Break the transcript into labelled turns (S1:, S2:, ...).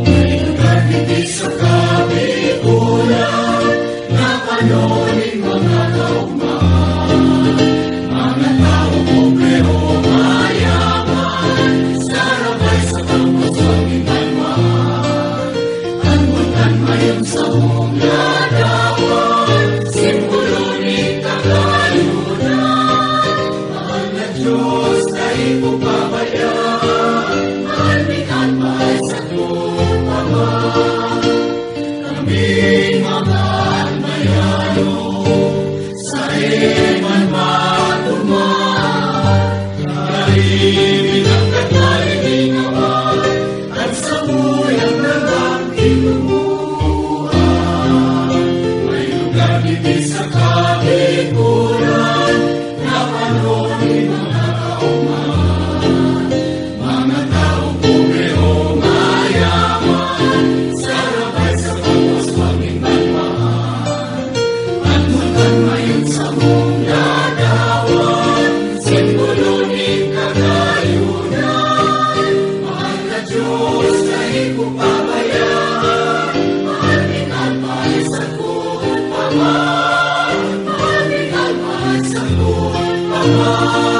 S1: May lugar hindi sa kabikulan, nakanoning mga kaugmaan, mga tao pobrero mayaman, sarabay sa panguswang imanwan. Ang bulan ngayon sa mong larawan, simbolo ni kakayunan. Mahal na Diyos, dahil po pabayaan, mahal ni Kalmay sa Ama. Kaming mga almayano, sa eman matuman, kahibig ang katahimikan, at sa buyang nalang kinuhan. May lugar hindi sa kabikulan, nakanoning mga kauman, mga tao pobrero mayaman, sarabay sa panguswang imanwan. At mulan ngayon sa mong larawan, simbolo ni kakayunan. Mahal na Diyos, dahil po pabayaan, mahal ni Kalmay sa Ama. Mahal ni Kalmay sa Ama.